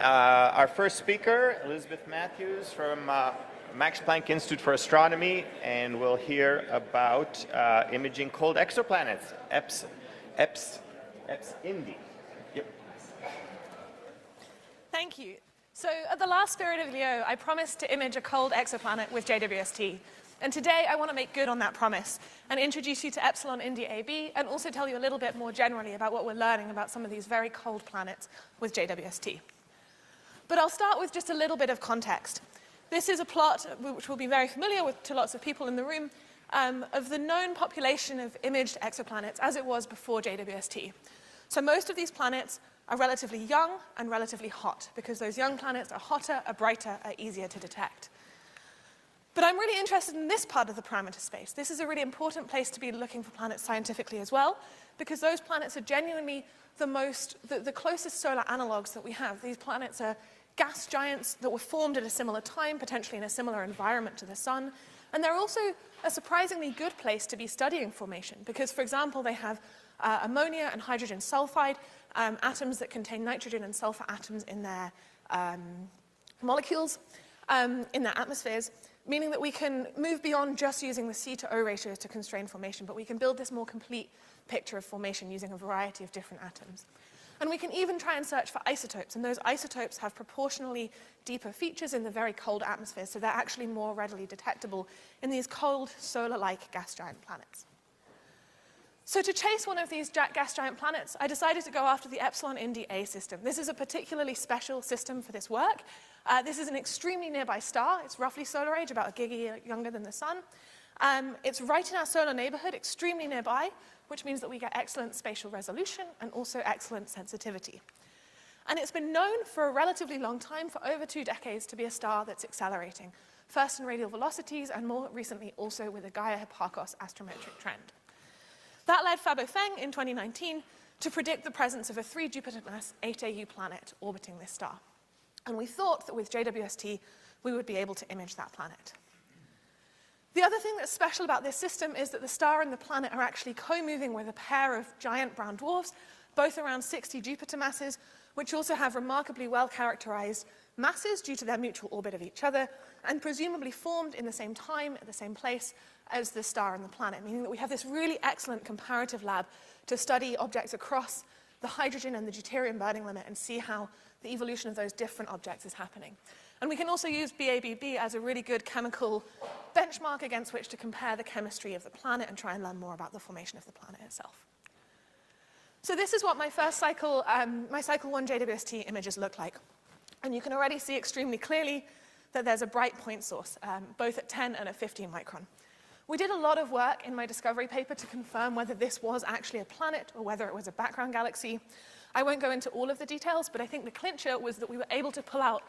Our first speaker, Elisabeth Matthews from Max Planck Institute for Astronomy, and we'll hear about imaging cold exoplanets, Eps Ind Ab. Yep. Thank you. So at the last Spirit of Leo, I promised to image a cold exoplanet with JWST. And today I want to make good on that promise and introduce you to Eps Ind Ab and also tell you a little bit more generally about what we're learning about some of these very cold planets with JWST. But I'll start with just a little bit of context. This is a plot which will be very familiar to lots of people in the room of the known population of imaged exoplanets as it was before JWST. So most of these planets are relatively young and relatively hot because those young planets are hotter, are brighter, are easier to detect. But I'm really interested in this part of the parameter space. This is a really important place to be looking for planets scientifically as well, because those planets are genuinely the closest solar analogs that we have. These planets are gas giants that were formed at a similar time, potentially in a similar environment to the sun. And they're also a surprisingly good place to be studying formation, because, for example, they have ammonia and hydrogen sulfide, atoms that contain nitrogen and sulfur atoms in their molecules, in their atmospheres, meaning that we can move beyond just using the C to O ratios to constrain formation, but we can build this more complete picture of formation using a variety of different atoms. And we can even try and search for isotopes, and those isotopes have proportionally deeper features in the very cold atmosphere, so they're actually more readily detectable in these cold, solar-like gas giant planets. So to chase one of these gas giant planets, I decided to go after the Eps Ind Ab system. This is a particularly special system for this work. This is an extremely nearby star. It's roughly solar age, about a giga younger than the sun. It's right in our solar neighborhood, extremely nearby, which means that we get excellent spatial resolution and also excellent sensitivity. And it's been known for a relatively long time, for over 2 decades, to be a star that's accelerating, first in radial velocities and more recently also with a Gaia-Hipparcos astrometric trend. That led Fabo Feng in 2019 to predict the presence of a 3 Jupiter mass 8 AU planet orbiting this star. And we thought that with JWST, we would be able to image that planet. The other thing that's special about this system is that the star and the planet are actually co-moving with a pair of giant brown dwarfs, both around 60 Jupiter masses, which also have remarkably well-characterized masses due to their mutual orbit of each other, and presumably formed in the same time, at the same place, as the star and the planet, meaning that we have this really excellent comparative lab to study objects across the hydrogen and the deuterium burning limit and see how the evolution of those different objects is happening. And we can also use BABB as a really good chemical benchmark against which to compare the chemistry of the planet and try and learn more about the formation of the planet itself. So this is what my first cycle, my cycle 1 JWST images look like. And you can already see extremely clearly that there's a bright point source, both at 10 and at 15 micron. We did a lot of work in my discovery paper to confirm whether this was actually a planet or whether it was a background galaxy. I won't go into all of the details, but I think the clincher was that we were able to pull out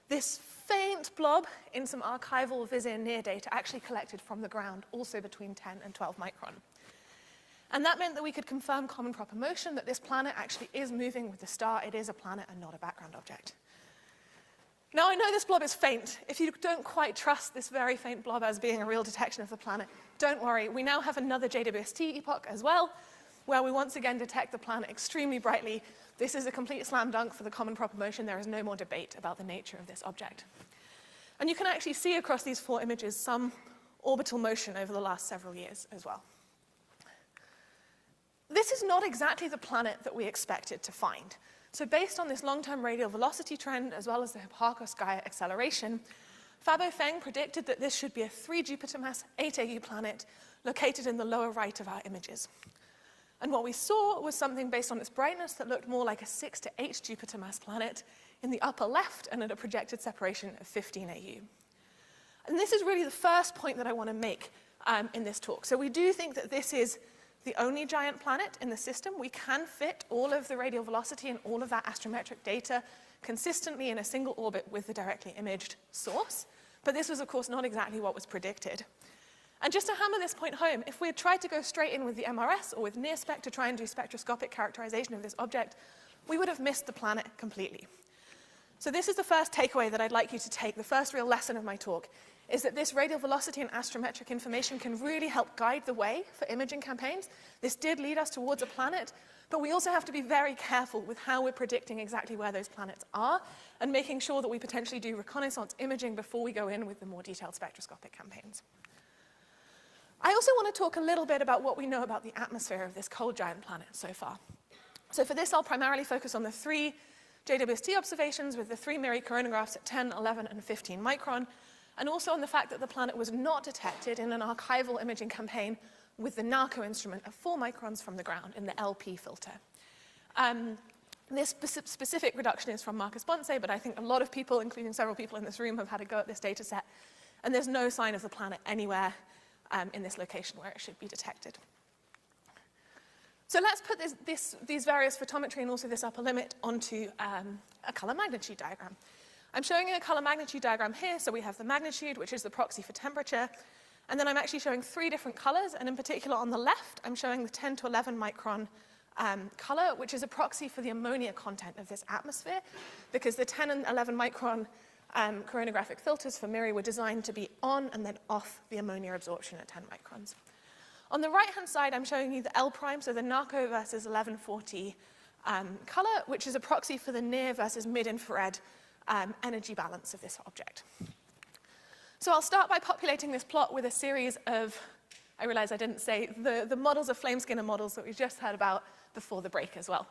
this faint blob in some archival Vizier near data actually collected from the ground, also between 10 and 12 micron. And that meant that we could confirm common proper motion, that this planet actually is moving with the star. It is a planet and not a background object. Now, I know this blob is faint. If you don't quite trust this very faint blob as being a real detection of the planet, don't worry. We now have another JWST epoch as well, where we once again detect the planet extremely brightly. This is a complete slam dunk for the common proper motion. There is no more debate about the nature of this object. And you can actually see across these 4 images some orbital motion over the last several years as well. This is not exactly the planet that we expected to find. So based on this long-term radial velocity trend, as well as the Hipparcos Gaia acceleration, Fabo Feng predicted that this should be a 3 Jupiter mass 8 AU planet located in the lower right of our images. And what we saw was something based on its brightness that looked more like a 6 to 8 Jupiter mass planet in the upper left and at a projected separation of 15 AU. And this is really the first point that I want to make in this talk. So we do think that this is the only giant planet in the system. We can fit all of the radial velocity and all of that astrometric data consistently in a single orbit with the directly imaged source. But this was, of course, not exactly what was predicted. And just to hammer this point home, if we had tried to go straight in with the MRS or with NIRSpec to try and do spectroscopic characterization of this object, we would have missed the planet completely. So this is the first takeaway that I'd like you to take, the first real lesson of my talk, is that this radial velocity and astrometric information can really help guide the way for imaging campaigns. This did lead us towards a planet, But we also have to be very careful with how we're predicting exactly where those planets are and making sure that we potentially do reconnaissance imaging before we go in with the more detailed spectroscopic campaigns. I also want to talk a little bit about what we know about the atmosphere of this cold giant planet so far. So for this, I'll primarily focus on the 3 JWST observations with the 3 MIRI coronagraphs at 10, 11, and 15 micron, and also on the fact that the planet was not detected in an archival imaging campaign with the NARCO instrument at 4 microns from the ground in the LP filter. This specific reduction is from Marcus Bonce, but I think a lot of people, including several people in this room, have had a go at this data set, and there's no sign of the planet anywhere in this location where it should be detected. So let's put these various photometry and also this upper limit onto a color magnitude diagram. I'm showing you a color magnitude diagram here, so we have the magnitude, which is the proxy for temperature, and then I'm actually showing 3 different colors, and in particular on the left, I'm showing the 10 to 11 micron color, which is a proxy for the ammonia content of this atmosphere, because the 10 and 11 micron coronagraphic filters for MIRI were designed to be on and then off the ammonia absorption at 10 microns. On the right-hand side, I'm showing you the L prime, so the NARCO versus 1140 color, which is a proxy for the near versus mid-infrared energy balance of this object. So I'll start by populating this plot with a series of, I realize I didn't say, the models of flame skinner models that we just heard about before the break as well.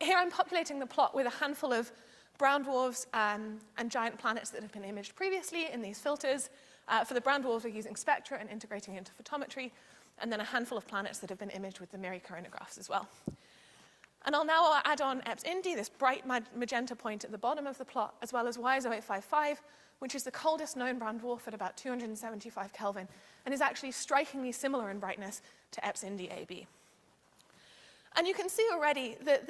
Here I'm populating the plot with a handful of brown dwarfs and giant planets that have been imaged previously in these filters. For the brown dwarfs, we're using spectra and integrating into photometry, and then a handful of planets that have been imaged with the MIRI coronagraphs as well. And I'll now add on Eps Ind Ab, this bright magenta point at the bottom of the plot, as well as JWST, which is the coldest known brown dwarf at about 275 Kelvin, and is actually strikingly similar in brightness to Eps Ind Ab. And you can see already that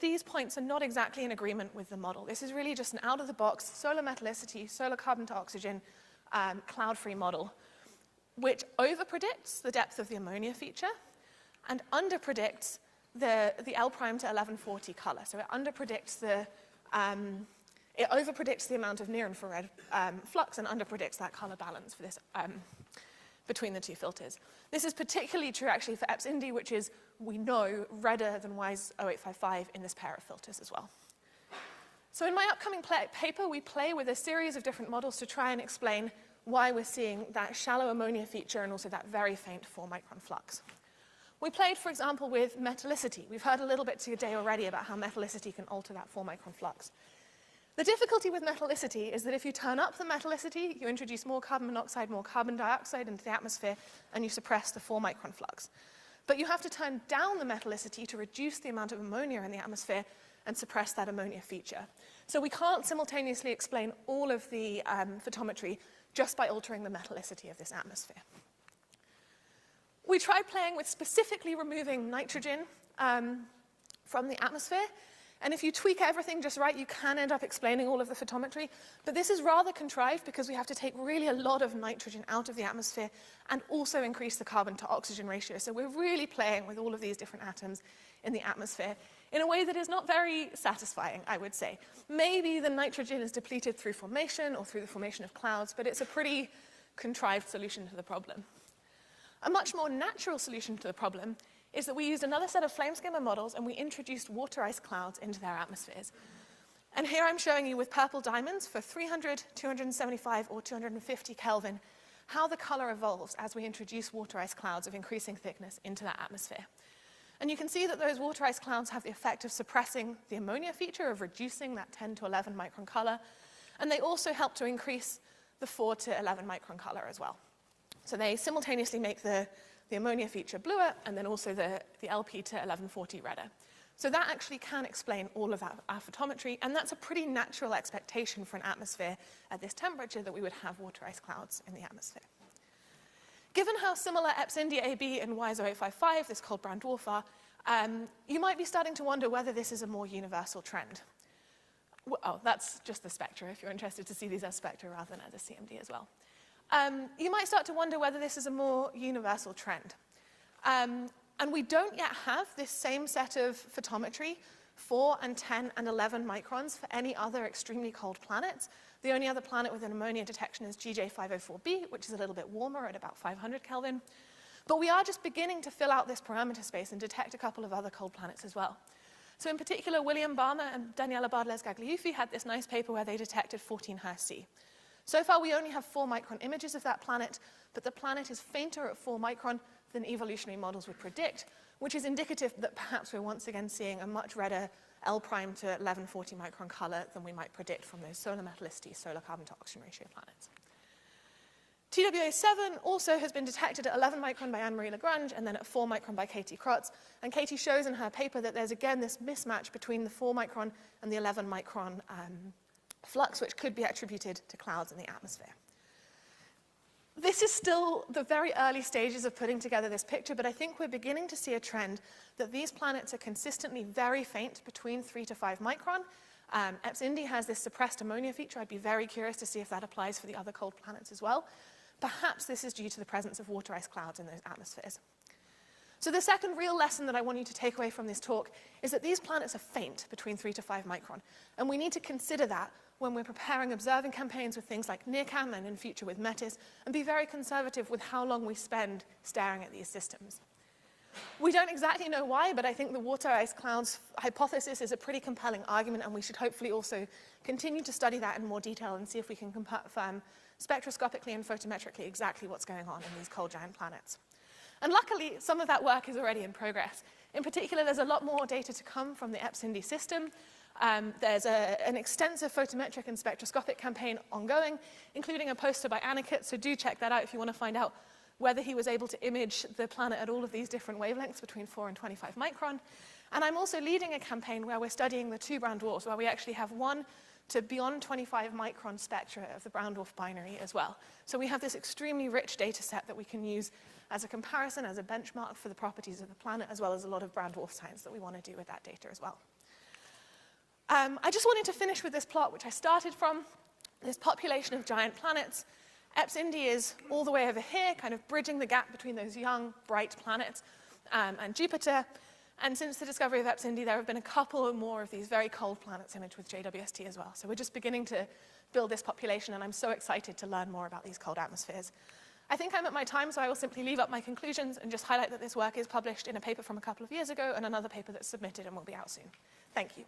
these points are not exactly in agreement with the model. This is really just an out-of-the-box solar metallicity, solar carbon to oxygen, cloud-free model, which overpredicts the depth of the ammonia feature and underpredicts the L prime to 1140 color. So it overpredicts the amount of near-infrared flux and underpredicts that color balance for this between the 2 filters. This is particularly true actually for Eps Ind, which is, we know, redder than JWST in this pair of filters as well. So in my upcoming paper, we play with a series of different models to try and explain why we're seeing that shallow ammonia feature and also that very faint 4 micron flux. We played, for example, with metallicity. We've heard a little bit today already about how metallicity can alter that 4 micron flux. The difficulty with metallicity is that if you turn up the metallicity, you introduce more carbon monoxide, more carbon dioxide into the atmosphere, and you suppress the 4 micron flux. But you have to turn down the metallicity to reduce the amount of ammonia in the atmosphere and suppress that ammonia feature. So we can't simultaneously explain all of the photometry just by altering the metallicity of this atmosphere. We tried playing with specifically removing nitrogen from the atmosphere, and if you tweak everything just right, you can end up explaining all of the photometry, but this is rather contrived because we have to take really a lot of nitrogen out of the atmosphere and also increase the carbon to oxygen ratio. So we're really playing with all of these different atoms in the atmosphere in a way that is not very satisfying, I would say. Maybe the nitrogen is depleted through formation or through the formation of clouds, but it's a pretty contrived solution to the problem. A much more natural solution to the problem is that we used another set of flame skimmer models and we introduced water ice clouds into their atmospheres. And here I'm showing you with purple diamonds for 300, 275, or 250 Kelvin how the color evolves as we introduce water ice clouds of increasing thickness into that atmosphere. And you can see that those water ice clouds have the effect of suppressing the ammonia feature, of reducing that 10 to 11 micron color, and they also help to increase the 4 to 11 micron color as well. So they simultaneously make the ammonia feature bluer, and then also the LP to 1140 redder. So that actually can explain all of our photometry, and that's a pretty natural expectation for an atmosphere at this temperature that we would have water ice clouds in the atmosphere. Given how similar Eps Ind Ab and JWST, this cold brown dwarf, are, you might be starting to wonder whether this is a more universal trend. Oh, that's just the spectra, if you're interested to see these as spectra rather than as a CMD as well. You might start to wonder whether this is a more universal trend. And we don't yet have this same set of photometry, 4 and 10 and 11 microns, for any other extremely cold planets. The only other planet with an ammonia detection is GJ504b, which is a little bit warmer at about 500 Kelvin. But we are just beginning to fill out this parameter space and detect a couple of other cold planets as well. So in particular, William Balmer and Daniela Bardelez-Gagliuffi had this nice paper where they detected 14 Hz. So far, we only have 4-micron images of that planet, but the planet is fainter at 4 micron than evolutionary models would predict, which is indicative that perhaps we're once again seeing a much redder L prime to 1140 micron color than we might predict from those solar metallicity, solar carbon to oxygen ratio planets. TWA7 also has been detected at 11 micron by Anne-Marie Lagrange and then at 4 micron by Katie Krotz. And Katie shows in her paper that there's again this mismatch between the 4 micron and the 11 micron flux, which could be attributed to clouds in the atmosphere. This is still the very early stages of putting together this picture, but I think we're beginning to see a trend that these planets are consistently very faint between 3 to 5 micron. Eps Ind has this suppressed ammonia feature. I'd be very curious to see if that applies for the other cold planets as well. Perhaps this is due to the presence of water ice clouds in those atmospheres. So the second real lesson that I want you to take away from this talk is that these planets are faint between 3 to 5 micron, and we need to consider that when we're preparing observing campaigns with things like NIRCam and in future with METIS, and be very conservative with how long we spend staring at these systems. We don't exactly know why, but I think the water ice clouds hypothesis is a pretty compelling argument, and we should hopefully also continue to study that in more detail and see if we can confirm spectroscopically and photometrically exactly what's going on in these cold giant planets. And luckily, some of that work is already in progress. In particular, there's a lot more data to come from the Eps Ind system. There's an extensive photometric and spectroscopic campaign ongoing, including a poster by Aniket, so do check that out if you want to find out whether he was able to image the planet at all of these different wavelengths between 4 and 25 micron. And I'm also leading a campaign where we're studying the 2 brown dwarfs, where we actually have 1 to beyond 25 micron spectra of the brown dwarf binary as well. So we have this extremely rich data set that we can use as a comparison, as a benchmark for the properties of the planet, as well as a lot of brown dwarf science that we want to do with that data as well. I just wanted to finish with this plot, which I started from, this population of giant planets. Eps Ind is all the way over here, kind of bridging the gap between those young, bright planets and Jupiter. And since the discovery of Eps Ind, there have been a couple more of these very cold planets imaged with JWST as well. So we're just beginning to build this population, and I'm so excited to learn more about these cold atmospheres. I think I'm at my time, so I will simply leave up my conclusions and just highlight that this work is published in a paper from a couple of years ago and another paper that's submitted and will be out soon. Thank you.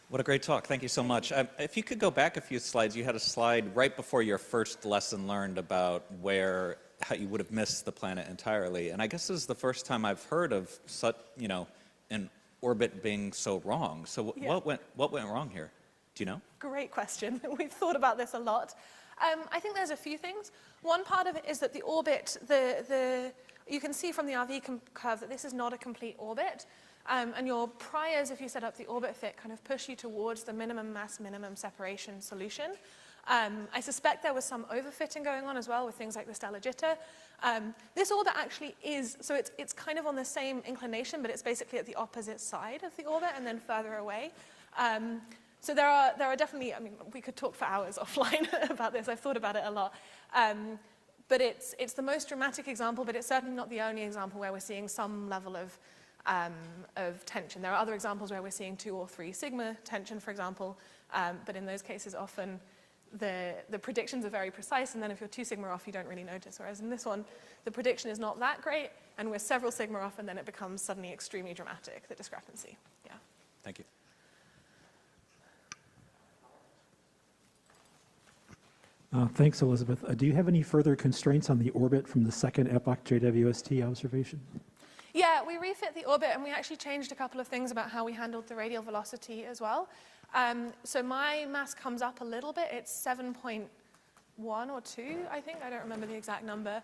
What a great talk. Thank you so much. If you could go back a few slides, you had a slide right before your first lesson learned about how you would have missed the planet entirely. And I guess this is the first time I've heard of such, an orbit being so wrong. So Yeah. what went wrong here? Do you know? Great question. We've thought about this a lot. I think there's a few things. One part of it is that the orbit, you can see from the RV curve that this is not a complete orbit. And your priors, if you set up the orbit fit, kind of push you towards the minimum mass, minimum separation solution. I suspect there was some overfitting going on as well with things like the stellar jitter. This orbit actually is, so it's kind of on the same inclination, but it's basically at the opposite side of the orbit and then further away. So there are definitely, we could talk for hours offline about this. I've thought about it a lot. But it's the most dramatic example, but it's certainly not the only example where we're seeing some level of tension. There are other examples where we're seeing 2 or 3 sigma tension, for example, but in those cases often the predictions are very precise, and then if you're 2 sigma off, you don't really notice, whereas in this one, the prediction is not that great, and we're several sigma off, and then it becomes suddenly extremely dramatic, the discrepancy. Yeah. Thank you. Thanks, Elisabeth. Do you have any further constraints on the orbit from the second epoch JWST observation? Yeah, we refit the orbit, and we actually changed a couple of things about how we handled the radial velocity as well. So my mass comes up a little bit. It's 7.1 or 2, I think. I don't remember the exact number.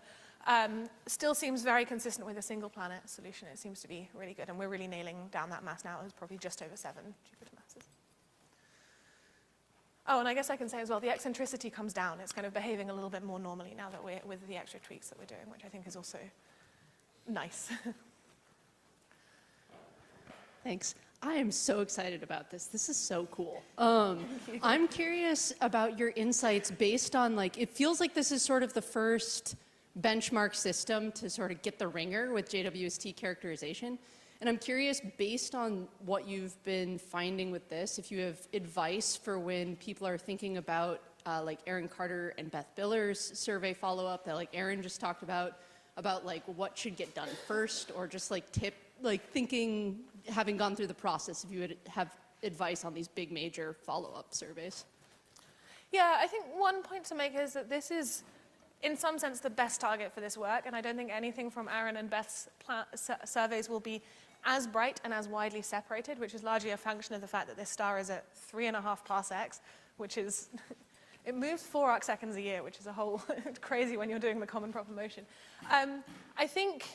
Still seems very consistent with a single planet solution. It seems to be really good, and we're really nailing down that mass now. It's probably just over 7 Jupiter masses. Oh, and I guess I can say as well, the eccentricity comes down. It's kind of behaving a little bit more normally now that we're with the extra tweaks that we're doing, which I think is also nice. Thanks. I am so excited about this. This is so cool. I'm curious about your insights based on, it feels like this is sort of the first benchmark system to sort of get the ringer with JWST characterization. And I'm curious, based on what you've been finding with this, if you have advice for when people are thinking about like Aaron Carter and Beth Biller's survey follow-up that like Aaron just talked about like what should get done first, or just like thinking, having gone through the process, if you would have advice on these big major follow-up surveys. Yeah, I think one point to make is that this is, in some sense, the best target for this work, and I don't think anything from Aaron and Beth's surveys will be as bright and as widely separated, which is largely a function of the fact that this star is at 3.5 parsecs, which is, it moves 4 arcseconds a year, which is a whole crazy when you're doing the common proper motion. I think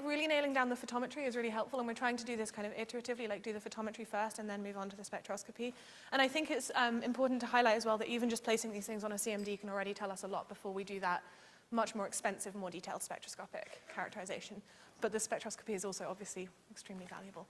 really nailing down the photometry is really helpful, and we're trying to do this kind of iteratively, like do the photometry first and then move on to the spectroscopy. And I think it's important to highlight as well that even just placing these things on a CMD can already tell us a lot before we do that much more expensive, more detailed spectroscopic characterization. But the spectroscopy is also obviously extremely valuable.